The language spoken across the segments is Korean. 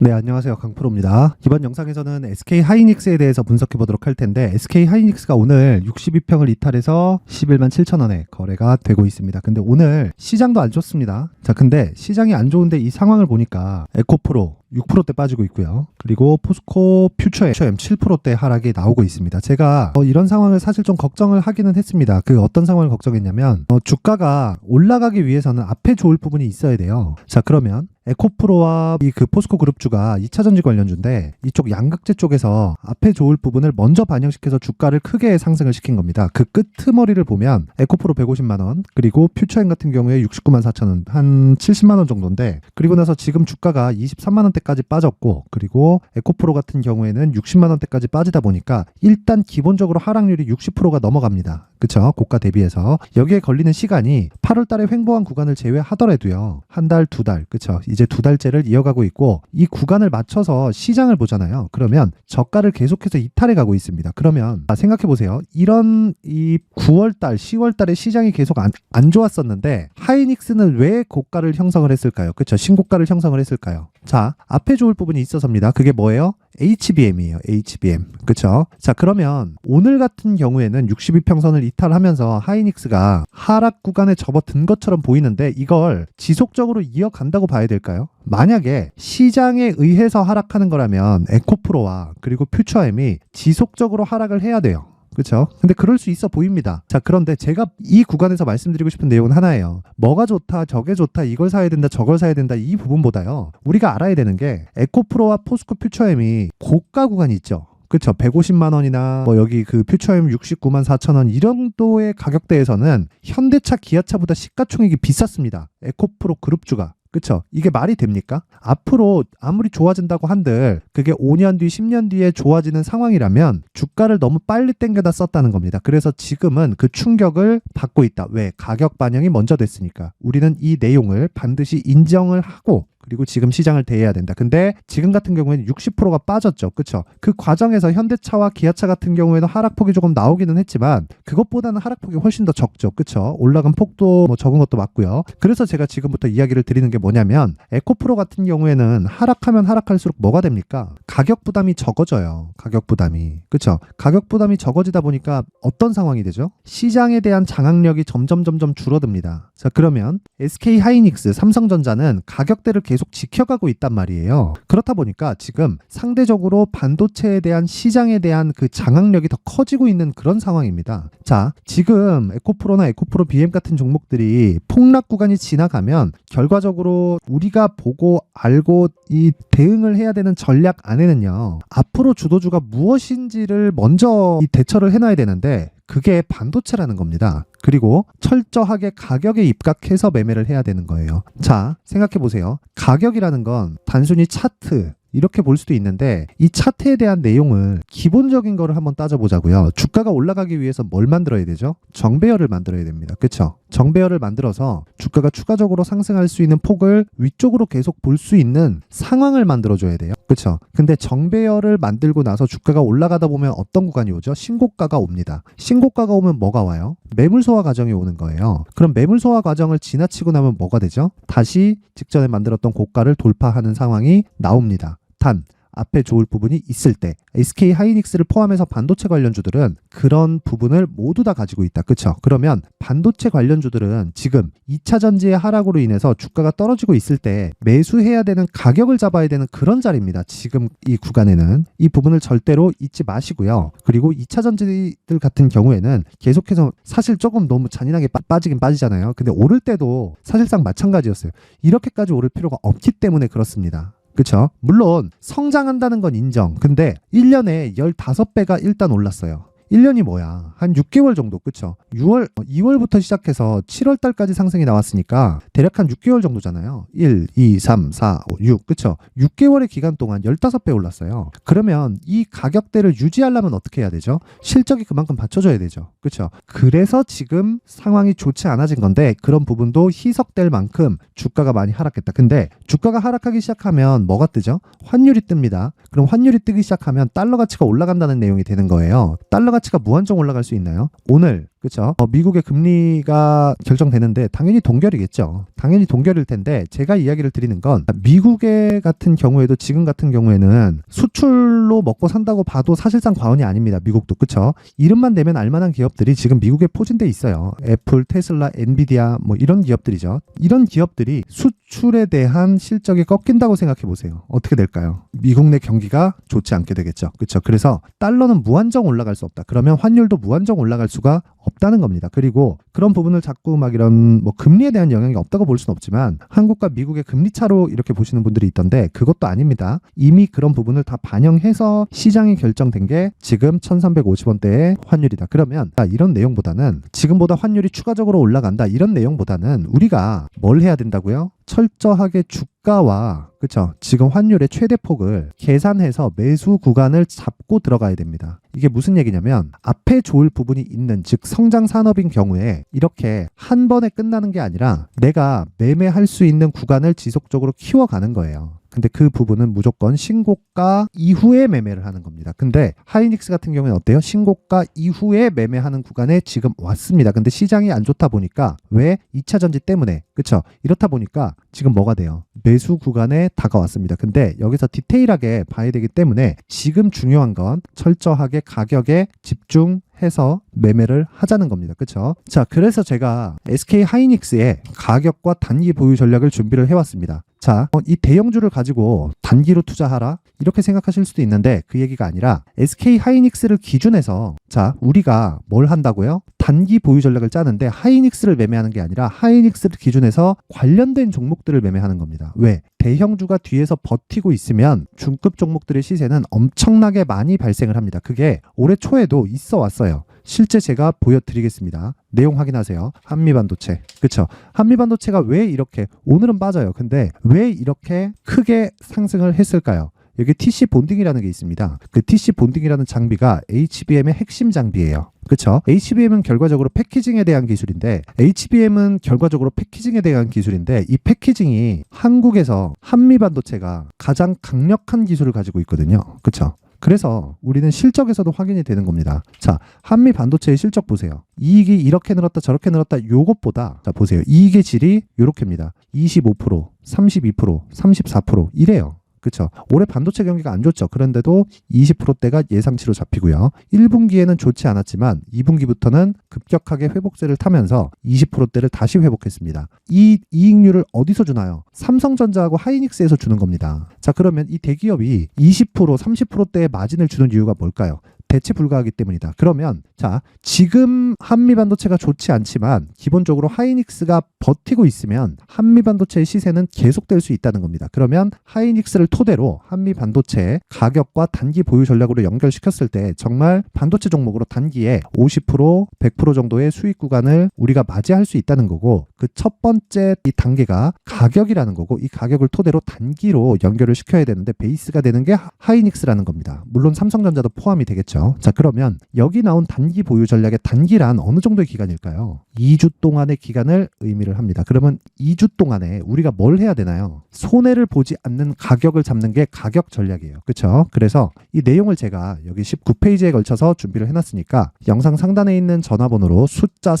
네, 안녕하세요. 강프로입니다. 이번 영상에서는 SK 하이닉스에 대해서 분석해 보도록 할 텐데, SK 하이닉스가 오늘 62평을 이탈해서 11만 7천 원에 거래가 되고 있습니다. 근데 오늘 시장도 안 좋습니다. 자, 근데 시장이 안 좋은데 이 상황을 보니까 에코프로 6%대 빠지고 있고요. 그리고 포스코 퓨처엠 7%대 하락이 나오고 있습니다. 제가 이런 상황을 사실 좀 걱정을 하기는 했습니다. 그 어떤 상황을 걱정했냐면 주가가 올라가기 위해서는 앞에 좋을 부분이 있어야 돼요. 자, 그러면 에코프로와 이 그 포스코 그룹주가 2차전지 관련주인데 이쪽 양극재 쪽에서 앞에 좋을 부분을 먼저 반영시켜서 주가를 크게 상승을 시킨 겁니다. 그 끄트머리를 보면 에코프로 150만 원, 그리고 퓨처엠 같은 경우에 69만 4천 원, 한 70만 원 정도인데, 그리고 나서 지금 주가가 23만 원대까지 빠졌고, 그리고 에코프로 같은 경우에는 60만 원대까지 빠지다 보니까 일단 기본적으로 하락률이 60%가 넘어갑니다. 그쵸? 고가 대비해서. 여기에 걸리는 시간이 8월 달에 횡보한 구간을 제외하더라도요. 한 달, 두 달, 그쵸? 이제 두 달째를 이어가고 있고, 이 구간을 맞춰서 시장을 보잖아요. 그러면 저가를 계속해서 이탈해 가고 있습니다. 그러면 생각해 보세요. 이런 이 9월 달, 10월 달에 시장이 계속 안 좋았었는데 하이닉스는 왜 고가를 형성을 했을까요? 그쵸? 신고가를 형성을 했을까요? 자, 앞에 좋을 부분이 있어서입니다. 그게 뭐예요? HBM이에요. HBM. 그쵸? 자, 그러면 오늘 같은 경우에는 62평선을 이탈하면서 하이닉스가 하락 구간에 접어든 것처럼 보이는데 이걸 지속적으로 이어간다고 봐야 될까요? 만약에 시장에 의해서 하락하는 거라면 에코프로와 그리고 퓨처엠이 지속적으로 하락을 해야 돼요. 그렇죠? 근데 그럴 수 있어 보입니다. 자, 그런데 제가 이 구간에서 말씀드리고 싶은 내용은 하나예요. 뭐가 좋다, 저게 좋다, 이걸 사야 된다, 저걸 사야 된다, 이 부분보다요. 우리가 알아야 되는 게 에코프로와 포스코 퓨처엠이 고가 구간이 있죠. 그렇죠. 150만 원이나 뭐 여기 그 퓨처엠 69만 4천 원 이 정도의 가격대에서는 현대차, 기아차보다 시가총액이 비쌌습니다. 에코프로 그룹주가. 그쵸? 이게 말이 됩니까? 앞으로 아무리 좋아진다고 한들 그게 5년 뒤, 10년 뒤에 좋아지는 상황이라면 주가를 너무 빨리 땡겨다 썼다는 겁니다. 그래서 지금은 그 충격을 받고 있다. 왜? 가격 반영이 먼저 됐으니까. 우리는 이 내용을 반드시 인정을 하고 그리고 지금 시장을 대해야 된다. 근데 지금 같은 경우에는 60%가 빠졌죠. 그쵸? 그 과정에서 현대차와 기아차 같은 경우에는 하락폭이 조금 나오기는 했지만 그것보다는 하락폭이 훨씬 더 적죠. 그쵸? 올라간 폭도 뭐 적은 것도 맞고요. 그래서 제가 지금부터 이야기를 드리는 게 뭐냐면 에코프로 같은 경우에는 하락하면 하락할수록 뭐가 됩니까? 가격 부담이 적어져요. 가격 부담이. 그쵸? 가격 부담이 적어지다 보니까 어떤 상황이 되죠? 시장에 대한 장악력이 점점 줄어듭니다. 자, 그러면 SK 하이닉스, 삼성전자는 가격대를 계속 지켜가고 있단 말이에요. 그렇다 보니까 지금 상대적으로 반도체에 대한 시장에 대한 그 장악력이 더 커지고 있는 그런 상황입니다. 자, 지금 에코프로나 에코프로 BM 같은 종목들이 폭락 구간이 지나가면 결과적으로 우리가 보고 알고 이 대응을 해야 되는 전략 안에는요. 앞으로 주도주가 무엇인지를 먼저 이 대처를 해놔야 되는데 그게 반도체라는 겁니다. 그리고 철저하게 가격에 입각해서 매매를 해야 되는 거예요. 자, 생각해 보세요. 가격이라는 건 단순히 차트 이렇게 볼 수도 있는데 이 차트에 대한 내용을 기본적인 거를 한번 따져보자고요. 주가가 올라가기 위해서 뭘 만들어야 되죠? 정배열을 만들어야 됩니다. 그쵸? 정배열을 만들어서 주가가 추가적으로 상승할 수 있는 폭을 위쪽으로 계속 볼 수 있는 상황을 만들어줘야 돼요. 그쵸? 근데 정배열을 만들고 나서 주가가 올라가다 보면 어떤 구간이 오죠? 신고가가 옵니다. 신고가가 오면 뭐가 와요? 매물 소화 과정이 오는 거예요. 그럼 매물 소화 과정을 지나치고 나면 뭐가 되죠? 다시 직전에 만들었던 고가를 돌파하는 상황이 나옵니다. 단 앞에 좋을 부분이 있을 때 SK 하이닉스를 포함해서 반도체 관련주들은 그런 부분을 모두 다 가지고 있다. 그쵸? 그러면 반도체 관련주들은 지금 2차 전지의 하락으로 인해서 주가가 떨어지고 있을 때 매수해야 되는 가격을 잡아야 되는 그런 자리입니다. 지금 이 구간에는 이 부분을 절대로 잊지 마시고요. 그리고 2차 전지들 같은 경우에는 계속해서 사실 조금 너무 잔인하게 빠지긴 빠지잖아요. 근데 오를 때도 사실상 마찬가지였어요. 이렇게까지 오를 필요가 없기 때문에 그렇습니다. 그쵸? 물론 성장한다는 건 인정. 근데 1년에 15배가 일단 올랐어요. 1년이 뭐야? 한 6개월 정도, 그쵸? 2월부터 시작해서 7월 달까지 상승이 나왔으니까 대략 한 6개월 정도잖아요. 1, 2, 3, 4, 5, 6, 그쵸? 6개월의 기간 동안 15배 올랐어요. 그러면 이 가격대를 유지하려면 어떻게 해야 되죠? 실적이 그만큼 받쳐줘야 되죠. 그쵸? 그래서 지금 상황이 좋지 않아진 건데 그런 부분도 희석될 만큼 주가가 많이 하락했다. 근데 주가가 하락하기 시작하면 뭐가 뜨죠? 환율이 뜹니다. 그럼 환율이 뜨기 시작하면 달러 가치가 올라간다는 내용이 되는 거예요. 달러 가치가 무한정 올라갈 수 있나요? 오늘 그렇죠? 미국의 금리가 결정되는데 당연히 동결이겠죠. 당연히 동결일 텐데 제가 이야기를 드리는 건 미국의 같은 경우에도 지금 같은 경우에는 수출로 먹고 산다고 봐도 사실상 과언이 아닙니다. 미국도 그렇죠? 이름만 대면 알만한 기업들이 지금 미국에 포진돼 있어요. 애플, 테슬라, 엔비디아 뭐 이런 기업들이죠. 이런 기업들이 수출에 대한 실적이 꺾인다고 생각해 보세요. 어떻게 될까요? 미국 내 경기가 좋지 않게 되겠죠. 그렇죠? 그래서 달러는 무한정 올라갈 수 없다. 그러면 환율도 무한정 올라갈 수가 없다는 겁니다. 그리고 그런 부분을 자꾸 막 이런 뭐 금리에 대한 영향이 없다고 볼 수는 없지만 한국과 미국의 금리 차로 이렇게 보시는 분들이 있던데 그것도 아닙니다. 이미 그런 부분을 다 반영해서 시장이 결정된 게 지금 1350원대의 환율이다. 그러면 이런 내용보다는 지금보다 환율이 추가적으로 올라간다. 이런 내용보다는 우리가 뭘 해야 된다고요? 철저하게 주가와 그렇죠? 지금 환율의 최대폭을 계산해서 매수 구간을 잡고 들어가야 됩니다. 이게 무슨 얘기냐면 앞에 좋을 부분이 있는 즉 성장 산업인 경우에 이렇게 한 번에 끝나는 게 아니라 내가 매매할 수 있는 구간을 지속적으로 키워가는 거예요. 근데 그 부분은 무조건 신고가 이후에 매매를 하는 겁니다. 근데 하이닉스 같은 경우는 어때요? 신고가 이후에 매매하는 구간에 지금 왔습니다. 근데 시장이 안 좋다 보니까 왜? 2차 전지 때문에. 그렇죠? 이렇다 보니까 지금 뭐가 돼요? 매수 구간에 다가왔습니다. 근데 여기서 디테일하게 봐야 되기 때문에 지금 중요한 건 철저하게 가격에 집중해서 매매를 하자는 겁니다. 그렇죠? 자, 그래서 제가 SK 하이닉스의 가격과 단기 보유 전략을 준비를 해왔습니다. 자, 이 대형주를 가지고 단기로 투자하라? 이렇게 생각하실 수도 있는데 그 얘기가 아니라 SK 하이닉스를 기준해서 자, 우리가 뭘 한다고요? 단기 보유 전략을 짜는데 하이닉스를 매매하는 게 아니라 하이닉스를 기준해서 관련된 종목들을 매매하는 겁니다. 왜? 대형주가 뒤에서 버티고 있으면 중급 종목들의 시세는 엄청나게 많이 발생을 합니다. 그게 올해 초에도 있어 왔어요. 실제 제가 보여드리겠습니다. 내용 확인하세요. 한미반도체. 그쵸? 한미반도체가 왜 이렇게 오늘은 빠져요. 근데 왜 이렇게 크게 상승을 했을까요? 여기 TC 본딩이라는 게 있습니다. 그 TC 본딩이라는 장비가 HBM의 핵심 장비예요. 그렇죠? HBM은 결과적으로 패키징에 대한 기술인데 HBM은 결과적으로 패키징에 대한 기술인데 이 패키징이 한국에서 한미반도체가 가장 강력한 기술을 가지고 있거든요. 그렇죠? 그래서 우리는 실적에서도 확인이 되는 겁니다. 자, 한미 반도체의 실적 보세요. 이익이 이렇게 늘었다 저렇게 늘었다 요것보다 자 보세요. 이익의 질이 요렇게입니다. 25%, 32%, 34% 이래요. 그렇죠? 올해 반도체 경기가 안 좋죠. 그런데도 20%대가 예상치로 잡히고요. 1분기에는 좋지 않았지만 2분기부터는 급격하게 회복세를 타면서 20%대를 다시 회복했습니다. 이 이익률을 어디서 주나요? 삼성전자하고 하이닉스에서 주는 겁니다. 자, 그러면 이 대기업이 20%, 30%대의 마진을 주는 이유가 뭘까요? 대체 불가하기 때문이다. 그러면 자, 지금 한미반도체가 좋지 않지만 기본적으로 하이닉스가 버티고 있으면 한미반도체의 시세는 계속될 수 있다는 겁니다. 그러면 하이닉스를 토대로 한미반도체 가격과 단기 보유 전략으로 연결시켰을 때 정말 반도체 종목으로 단기에 50%, 100% 정도의 수익 구간을 우리가 맞이할 수 있다는 거고 그 첫 번째 이 단계가 가격이라는 거고 이 가격을 토대로 단기로 연결을 시켜야 되는데 베이스가 되는 게 하이닉스라는 겁니다. 물론 삼성전자도 포함이 되겠죠. 자, 그러면 여기 나온 단기 보유 전략의 단기란 어느 정도의 기간일까요? 2주 동안의 기간을 의미를 합니다. 그러면 2주 동안에 우리가 뭘 해야 되나요? 손해를 보지 않는 가격을 잡는 게 가격 전략이에요. 그렇죠? 그래서 이 내용을 제가 여기 19페이지에 걸쳐서 준비를 해놨으니까 영상 상단에 있는 전화번호로 숫자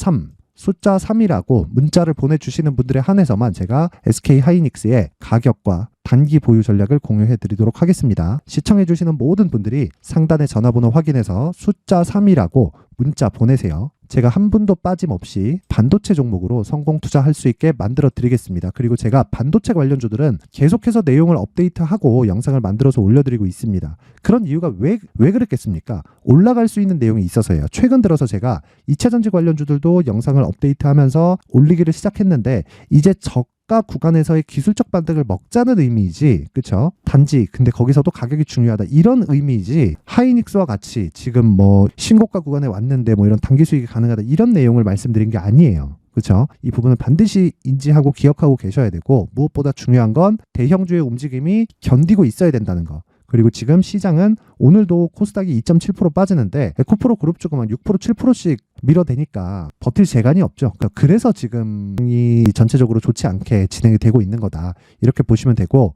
3이라고 문자를 보내주시는 분들에 한해서만 제가 SK 하이닉스의 가격과 단기 보유 전략을 공유해 드리도록 하겠습니다. 시청해 주시는 모든 분들이 상단의 전화번호 확인해서 숫자 3이라고 문자 보내세요. 제가 한 분도 빠짐없이 반도체 종목으로 성공 투자할 수 있게 만들어 드리겠습니다. 그리고 제가 반도체 관련주들은 계속해서 내용을 업데이트하고 영상을 만들어서 올려드리고 있습니다. 그런 이유가 왜 그랬겠습니까? 올라갈 수 있는 내용이 있어서예요. 최근 들어서 제가 2차전지 관련주들도 영상을 업데이트하면서 올리기를 시작했는데 이제 저가 구간에서의 기술적 반등을 먹자는 의미이지, 그쵸? 단지 근데 거기서도 가격이 중요하다 이런 의미이지 하이닉스와 같이 지금 뭐 신고가 구간에 왔는데 뭐 이런 단기 수익이 가능하다 이런 내용을 말씀드린 게 아니에요. 그렇죠? 이 부분을 반드시 인지하고 기억하고 계셔야 되고 무엇보다 중요한 건 대형주의 움직임이 견디고 있어야 된다는 거. 그리고 지금 시장은 오늘도 코스닥이 2.7% 빠지는데 에코프로 그룹주가 막 6%, 7%씩 밀어대니까 버틸 재간이 없죠. 그래서 지금 이 전체적으로 좋지 않게 진행이 되고 있는 거다. 이렇게 보시면 되고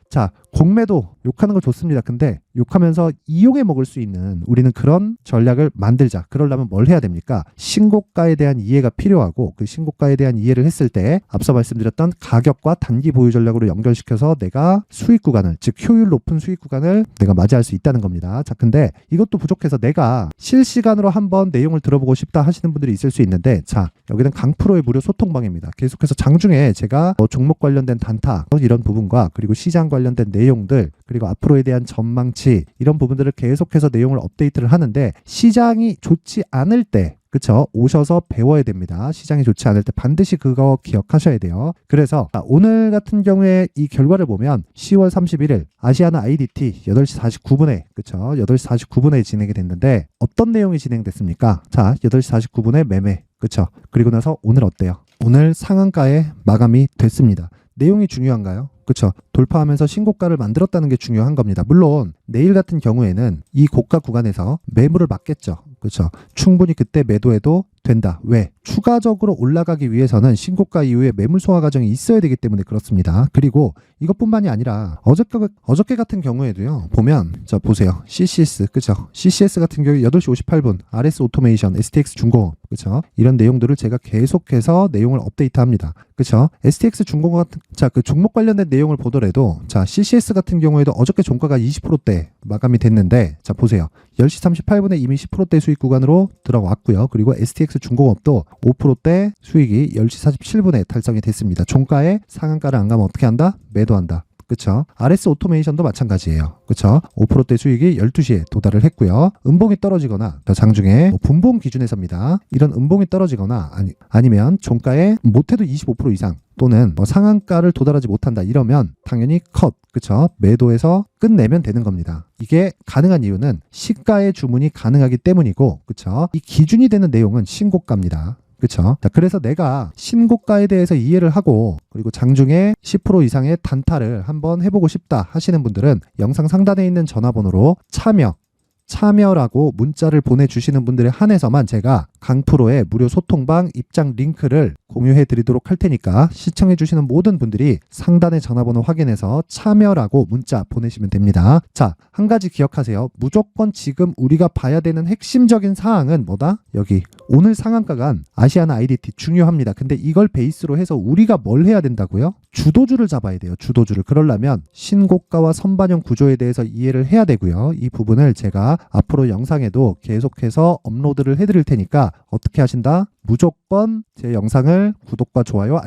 자, 공매도 욕하는 거 좋습니다. 근데 욕하면서 이용해 먹을 수 있는 우리는 그런 전략을 만들자. 그러려면 뭘 해야 됩니까? 신고가에 대한 이해가 필요하고 그 신고가에 대한 이해를 했을 때 앞서 말씀드렸던 가격과 단기 보유 전략으로 연결시켜서 내가 수익 구간을, 즉 효율 높은 수익 구간을 내가 맞이할 수 있다는 겁니다. 자, 근데 이것도 부족해서 내가 실시간으로 한번 내용을 들어보고 싶다 하시는 분들이 있을 수 있는데, 자, 여기는 강프로의 무료 소통방입니다. 계속해서 장중에 제가 종목 관련된 단타 이런 부분과 그리고 시장 관련된 내용들 그리고 앞으로에 대한 전망치 이런 부분들을 계속해서 내용을 업데이트를 하는데, 시장이 좋지 않을 때 그쵸? 오셔서 배워야 됩니다. 시장이 좋지 않을 때 반드시 그거 기억하셔야 돼요. 그래서 오늘 같은 경우에 이 결과를 보면 10월 31일 아시아나 IDT 8시 49분에 그쵸? 8시 49분에 진행이 됐는데 어떤 내용이 진행됐습니까? 자, 8시 49분에 매매 그쵸? 그리고 나서 오늘 어때요? 오늘 상한가에 마감이 됐습니다. 내용이 중요한가요? 그쵸? 돌파하면서 신고가를 만들었다는 게 중요한 겁니다. 물론 내일 같은 경우에는 이 고가 구간에서 매물을 맞겠죠. 그쵸? 충분히 그때 매도해도 된다. 왜? 추가적으로 올라가기 위해서는 신고가 이후에 매물 소화 과정이 있어야 되기 때문에 그렇습니다. 그리고 이것뿐만이 아니라 어저께 같은 경우에도요. 보면 자 보세요. CCS 그쵸? CCS 같은 경우에 8시 58분 RS 오토메이션, STX 중공업 그쵸? 이런 내용들을 제가 계속해서 내용을 업데이트합니다. 그쵸? STX 중공업 같은 자 그 종목 관련된 내용을 보더라도 자 CCS 같은 경우에도 어저께 종가가 20%대 마감이 됐는데 자 보세요. 10시 38분에 이미 10%대 수익 구간으로 들어왔고요. 그리고 STX 중공업도 5%대 수익이 10시 47분에 달성이 됐습니다. 종가에 상한가를 안 가면 어떻게 한다? 매도한다. 그쵸? RS 오토메이션도 마찬가지예요. 그쵸? 5%대 수익이 12시에 도달을 했고요. 음봉이 떨어지거나 장중에 분봉 기준에서입니다. 이런 음봉이 떨어지거나 아니면 종가에 못해도 25% 이상 또는 상한가를 도달하지 못한다 이러면 당연히 컷, 그쵸? 매도해서 끝내면 되는 겁니다. 이게 가능한 이유는 시가의 주문이 가능하기 때문이고, 그쵸? 이 기준이 되는 내용은 신고가입니다. 그쵸? 자, 그래서 내가 신고가에 대해서 이해를 하고 그리고 장중에 10% 이상의 단타를 한번 해보고 싶다 하시는 분들은 영상 상단에 있는 전화번호로 참여라고 문자를 보내주시는 분들에 한해서만 제가 강프로의 무료 소통방 입장 링크를 공유해 드리도록 할 테니까 시청해 주시는 모든 분들이 상단의 전화번호 확인해서 참여라고 문자 보내시면 됩니다. 자, 한 가지 기억하세요. 무조건 지금 우리가 봐야 되는 핵심적인 사항은 뭐다? 여기 오늘 상한가간 아시아나 IDT 중요합니다. 근데 이걸 베이스로 해서 우리가 뭘 해야 된다고요? 주도주를 잡아야 돼요. 주도주를. 그러려면 신고가와 선반영 구조에 대해서 이해를 해야 되고요. 이 부분을 제가 앞으로 영상에도 계속해서 업로드를 해드릴 테니까 어떻게 하신다? 무조건 제 영상을 구독과 좋아요,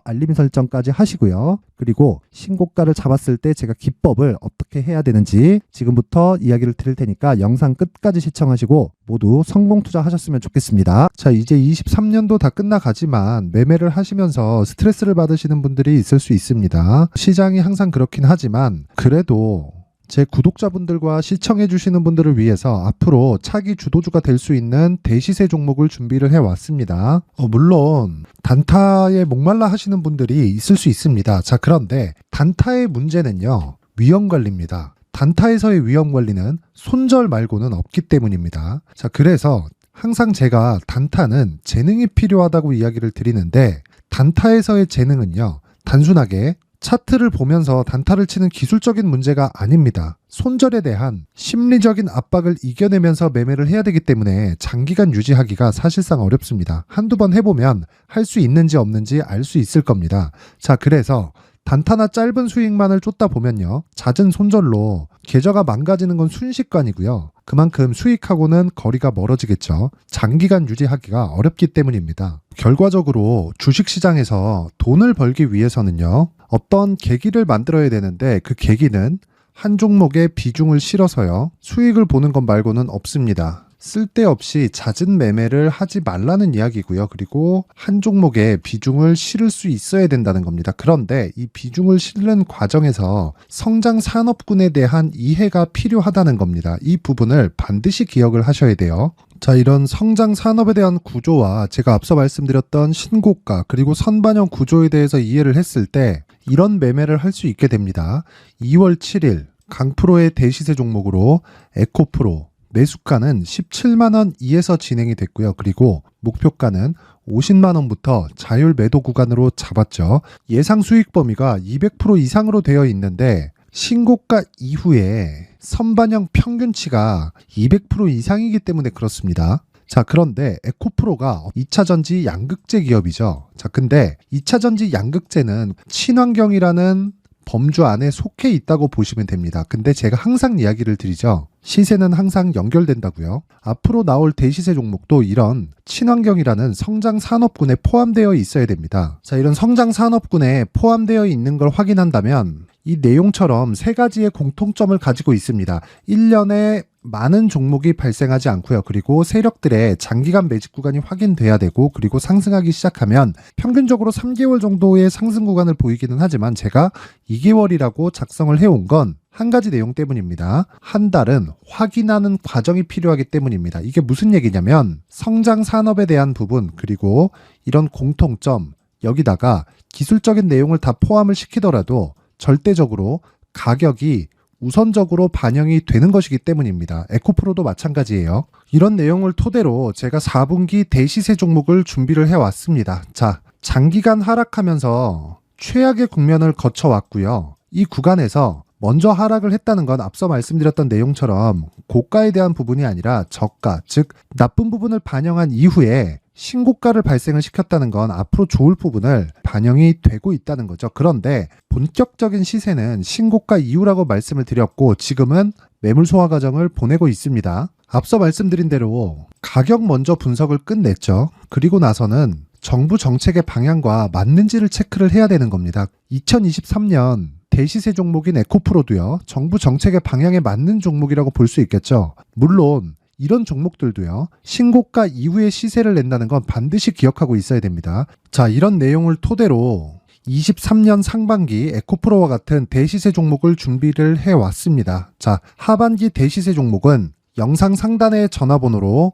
알림 설정까지 하시고요. 그리고 신고가를 잡았을 때 제가 기법을 어떻게 해야 되는지 지금부터 이야기를 드릴 테니까 영상 끝까지 시청하시고 모두 성공 투자하셨으면 좋겠습니다. 자, 이제 23년도 다 끝나가지만 매매를 하시면서 스트레스를 받으시는 분들이 있을 수 있습니다. 시장이 항상 그렇긴 하지만 그래도 제 구독자분들과 시청해주시는 분들을 위해서 앞으로 차기 주도주가 될 수 있는 대시세 종목을 준비를 해왔습니다. 물론 단타에 목말라 하시는 분들이 있을 수 있습니다. 자, 그런데 단타의 문제는요, 위험관리입니다. 단타에서의 위험관리는 손절 말고는 없기 때문입니다. 자, 그래서 항상 제가 단타는 재능이 필요하다고 이야기를 드리는데 단타에서의 재능은요, 단순하게 차트를 보면서 단타를 치는 기술적인 문제가 아닙니다. 손절에 대한 심리적인 압박을 이겨내면서 매매를 해야 되기 때문에 장기간 유지하기가 사실상 어렵습니다. 한두 번 해보면 할 수 있는지 없는지 알 수 있을 겁니다. 자, 그래서 단타나 짧은 수익만을 쫓다 보면요, 잦은 손절로 계좌가 망가지는 건 순식간이고요. 그만큼 수익하고는 거리가 멀어지겠죠. 장기간 유지하기가 어렵기 때문입니다. 결과적으로 주식시장에서 돈을 벌기 위해서는요, 어떤 계기를 만들어야 되는데 그 계기는 한 종목에 비중을 실어서요, 수익을 보는 것 말고는 없습니다. 쓸데없이 잦은 매매를 하지 말라는 이야기고요. 그리고 한 종목에 비중을 실을 수 있어야 된다는 겁니다. 그런데 이 비중을 실는 과정에서 성장 산업군에 대한 이해가 필요하다는 겁니다. 이 부분을 반드시 기억을 하셔야 돼요. 자, 이런 성장 산업에 대한 구조와 제가 앞서 말씀드렸던 신고가 그리고 선반영 구조에 대해서 이해를 했을 때 이런 매매를 할 수 있게 됩니다. 2월 7일 강프로의 대시세 종목으로 에코프로 매수가는 17만원 이에서 진행이 됐고요. 그리고 목표가는 50만원부터 자율 매도 구간으로 잡았죠. 예상 수익 범위가 200% 이상으로 되어 있는데 신고가 이후에 선반영 평균치가 200% 이상이기 때문에 그렇습니다. 자, 그런데 에코프로가 2차전지 양극재 기업이죠. 자, 근데 2차전지 양극재는 친환경이라는 범주 안에 속해 있다고 보시면 됩니다. 근데 제가 항상 이야기를 드리죠. 시세는 항상 연결된다고요. 앞으로 나올 대시세 종목도 이런 친환경이라는 성장 산업군에 포함되어 있어야 됩니다. 자, 이런 성장 산업군에 포함되어 있는 걸 확인한다면 이 내용처럼 세 가지의 공통점을 가지고 있습니다. 1년에 많은 종목이 발생하지 않고요. 그리고 세력들의 장기간 매집 구간이 확인돼야 되고, 그리고 상승하기 시작하면 평균적으로 3개월 정도의 상승 구간을 보이기는 하지만 제가 2개월이라고 작성을 해온 건 한 가지 내용 때문입니다. 한 달은 확인하는 과정이 필요하기 때문입니다. 이게 무슨 얘기냐면 성장 산업에 대한 부분, 그리고 이런 공통점, 여기다가 기술적인 내용을 다 포함을 시키더라도 절대적으로 가격이 우선적으로 반영이 되는 것이기 때문입니다. 에코프로도 마찬가지예요. 이런 내용을 토대로 제가 4분기 대시세 종목을 준비를 해왔습니다. 자, 장기간 하락하면서 최악의 국면을 거쳐왔고요. 이 구간에서 먼저 하락을 했다는 건 앞서 말씀드렸던 내용처럼 고가에 대한 부분이 아니라 저가, 즉 나쁜 부분을 반영한 이후에 신고가를 발생을 시켰다는 건 앞으로 좋을 부분을 반영이 되고 있다는 거죠. 그런데 본격적인 시세는 신고가 이후라고 말씀을 드렸고, 지금은 매물 소화 과정을 보내고 있습니다. 앞서 말씀드린 대로 가격 먼저 분석을 끝냈죠. 그리고 나서는 정부 정책의 방향과 맞는지를 체크를 해야 되는 겁니다. 2023년 대시세 종목인 에코프로도요, 정부 정책의 방향에 맞는 종목이라고 볼 수 있겠죠. 물론 이런 종목들도요, 신고가 이후에 시세를 낸다는 건 반드시 기억하고 있어야 됩니다. 자, 이런 내용을 토대로 23년 상반기 에코프로와 같은 대시세 종목을 준비를 해왔습니다. 자, 하반기 대시세 종목은 영상 상단의 전화번호로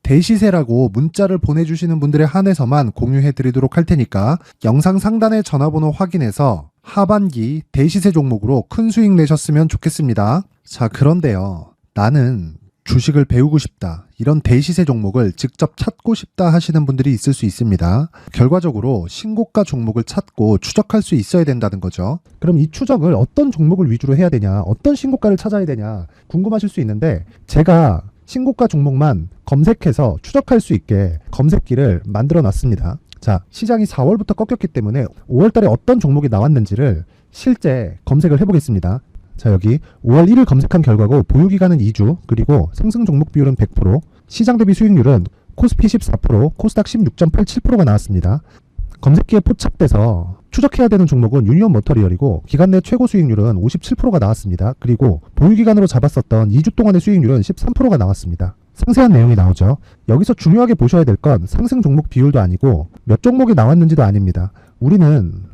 대시세라고 문자를 보내주시는 분들에 한해서만 공유해드리도록 할 테니까 영상 상단의 전화번호 확인해서 하반기 대시세 종목으로 큰 수익 내셨으면 좋겠습니다. 자, 그런데요, 나는 주식을 배우고 싶다, 이런 대시세 종목을 직접 찾고 싶다 하시는 분들이 있을 수 있습니다. 결과적으로 신고가 종목을 찾고 추적할 수 있어야 된다는 거죠. 그럼 이 추적을 어떤 종목을 위주로 해야 되냐, 어떤 신고가를 찾아야 되냐 궁금하실 수 있는데, 제가 신고가 종목만 검색해서 추적할 수 있게 검색기를 만들어 놨습니다. 자, 시장이 4월부터 꺾였기 때문에 5월 달에 어떤 종목이 나왔는지를 실제 검색을 해보겠습니다. 자, 여기 5월 1일 검색한 결과고 보유기간은 2주, 그리고 상승 종목 비율은 100%, 시장 대비 수익률은 코스피 14%, 코스닥 16.87%가 나왔습니다. 검색기에 포착돼서 추적해야 되는 종목은 유니온 머터리얼이고 기간 내 최고 수익률은 57%가 나왔습니다. 그리고 보유기간으로 잡았었던 2주 동안의 수익률은 13%가 나왔습니다. 상세한 내용이 나오죠. 여기서 중요하게 보셔야 될 건 상승 종목 비율도 아니고 몇 종목이 나왔는지도 아닙니다. 우리는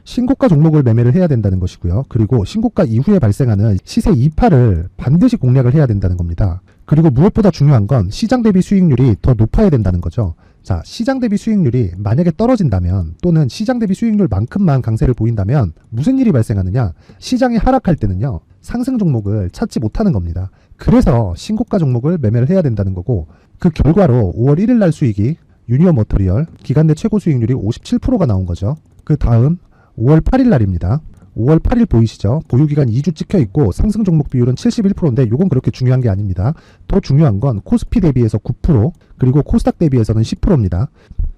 신고가 종목을 매매를 해야 된다는 것이고요. 그리고 신고가 이후에 발생하는 시세 이파를 반드시 공략을 해야 된다는 겁니다. 그리고 무엇보다 중요한 건 시장 대비 수익률이 더 높아야 된다는 거죠. 자, 시장 대비 수익률이 만약에 떨어진다면, 또는 시장 대비 수익률만큼만 강세를 보인다면 무슨 일이 발생하느냐? 시장이 하락할 때는요, 상승 종목을 찾지 못하는 겁니다. 그래서 신고가 종목을 매매를 해야 된다는 거고, 그 결과로 5월 1일 날 수익이 유니온 머터리얼 기간 내 최고 수익률이 57%가 나온 거죠. 그 다음 5월 8일 날입니다. 5월 8일 보이시죠? 보유기간 2주 찍혀 있고 상승 종목 비율은 71%인데 이건 그렇게 중요한 게 아닙니다. 더 중요한 건 코스피 대비해서 9%, 그리고 코스닥 대비해서는 10%입니다.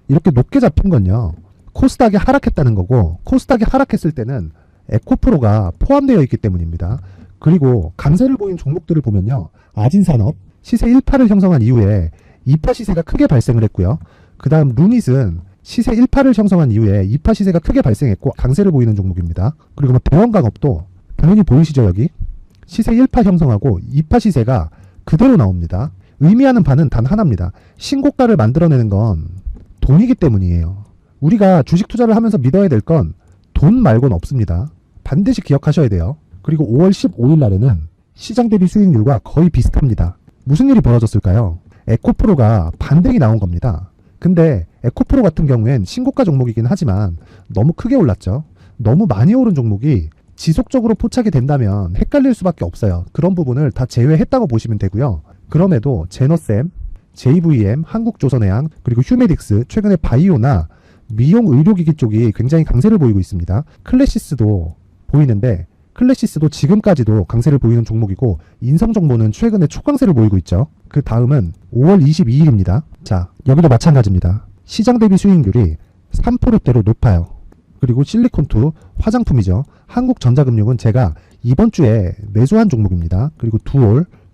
이렇게 높게 잡힌 건요, 코스닥이 하락했다는 거고, 코스닥이 하락했을 때는 에코프로가 포함되어 있기 때문입니다. 그리고 강세를 보인 종목들을 보면요, 아진산업 시세 1파를 형성한 이후에 2파 시세가 크게 발생을 했고요. 그 다음 루닛은 시세 1파를 형성한 이후에 2파 시세가 크게 발생했고 강세를 보이는 종목입니다. 그리고 뭐 대원강업도 당연히 보이시죠? 여기 시세 1파 형성하고 2파 시세가 그대로 나옵니다. 의미하는 바는 단 하나입니다. 신고가를 만들어내는 건 돈이기 때문이에요. 우리가 주식 투자를 하면서 믿어야 될 건 돈 말고는 없습니다. 반드시 기억하셔야 돼요. 그리고 5월 15일 날에는 시장 대비 수익률과 거의 비슷합니다. 무슨 일이 벌어졌을까요? 에코프로가 반등이 나온 겁니다. 근데 에코프로 같은 경우엔 신고가 종목이긴 하지만 너무 크게 올랐죠. 너무 많이 오른 종목이 지속적으로 포착이 된다면 헷갈릴 수밖에 없어요. 그런 부분을 다 제외했다고 보시면 되고요. 그럼에도 제너셈, JVM, 한국조선해양, 그리고 휴메딕스, 최근에 바이오나 미용 의료기기 쪽이 굉장히 강세를 보이고 있습니다. 클래시스도 보이는데 클래시스도 지금까지도 강세를 보이는 종목이고 인성정보는 최근에 초강세를 보이고 있죠. 그 다음은 5월 22일입니다. 자, 여기도 마찬가지입니다. 시장 대비 수익률이 3%대로 높아요. 그리고 실리콘2 화장품이죠. 한국전자금융은 제가 이번 주에 매수한 종목입니다. 그리고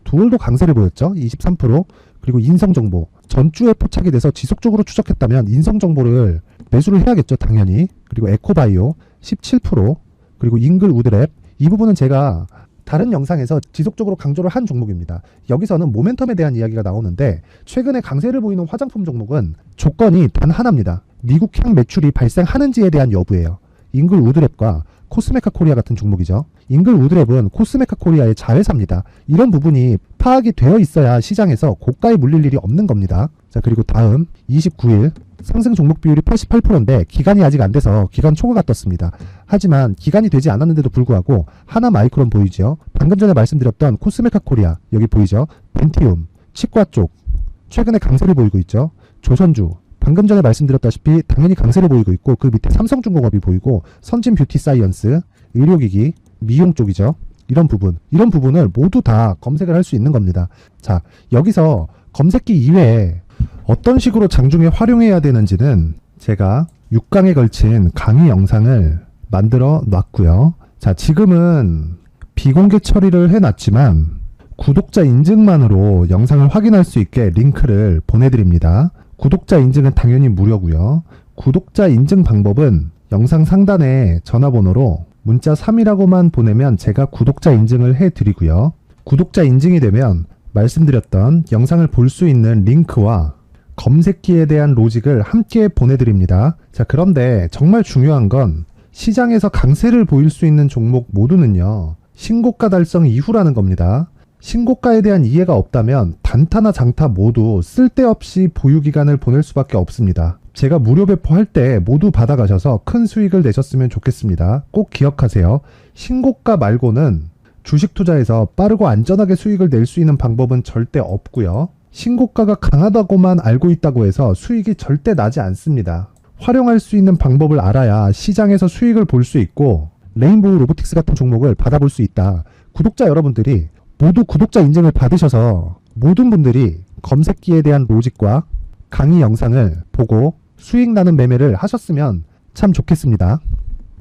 두올도 강세를 보였죠. 23%. 그리고 인성정보 전주에 포착이 돼서 지속적으로 추적했다면 인성정보를 매수를 해야겠죠. 당연히. 그리고 에코바이오 17%. 그리고 잉글우드랩 이 부분은 제가 다른 영상에서 지속적으로 강조를 한 종목입니다. 여기서는 모멘텀에 대한 이야기가 나오는데 최근에 강세를 보이는 화장품 종목은 조건이 단 하나입니다. 미국향 매출이 발생하는지에 대한 여부예요. 잉글우드랩과 코스메카 코리아 같은 종목이죠. 잉글우드랩은 코스메카 코리아의 자회사입니다. 이런 부분이 파악이 되어 있어야 시장에서 고가에 물릴 일이 없는 겁니다. 자, 그리고 다음 29일 상승 종목 비율이 88%인데 기간이 아직 안 돼서 기간 초과가 떴습니다. 하지만 기간이 되지 않았는데도 불구하고 하나 마이크론 보이죠. 방금 전에 말씀드렸던 코스메카 코리아 여기 보이죠. 벤티움 치과 쪽 최근에 강세를 보이고 있죠. 조선주 방금 전에 말씀드렸다시피 당연히 강세를 보이고 있고 그 밑에 삼성중공업이 보이고 선진 뷰티 사이언스 의료기기 미용 쪽이죠. 이런 부분을 모두 다 검색을 할 수 있는 겁니다. 자, 여기서 검색기 이외에 어떤 식으로 장중에 활용해야 되는지는 제가 6강에 걸친 강의 영상을 만들어 놨고요. 자, 지금은 비공개 처리를 해놨지만 구독자 인증만으로 영상을 확인할 수 있게 링크를 보내드립니다. 구독자 인증은 당연히 무료고요. 구독자 인증 방법은 영상 상단에 전화번호로 문자 3이라고만 보내면 제가 구독자 인증을 해드리고요. 구독자 인증이 되면 말씀드렸던 영상을 볼 수 있는 링크와 검색기에 대한 로직을 함께 보내드립니다. 자, 그런데 정말 중요한 건 시장에서 강세를 보일 수 있는 종목 모두는요. 신고가 달성 이후라는 겁니다. 신고가에 대한 이해가 없다면 단타나 장타 모두 쓸데없이 보유기간을 보낼 수밖에 없습니다. 제가 무료 배포할 때 모두 받아가셔서 큰 수익을 내셨으면 좋겠습니다. 꼭 기억하세요. 신고가 말고는 주식 투자에서 빠르고 안전하게 수익을 낼 수 있는 방법은 절대 없고요. 신고가가 강하다고만 알고 있다고 해서 수익이 절대 나지 않습니다. 활용할 수 있는 방법을 알아야 시장에서 수익을 볼 수 있고 레인보우 로보틱스 같은 종목을 받아볼 수 있다. 구독자 여러분들이 모두 구독자 인증을 받으셔서 모든 분들이 검색기에 대한 로직과 강의 영상을 보고 수익 나는 매매를 하셨으면 참 좋겠습니다.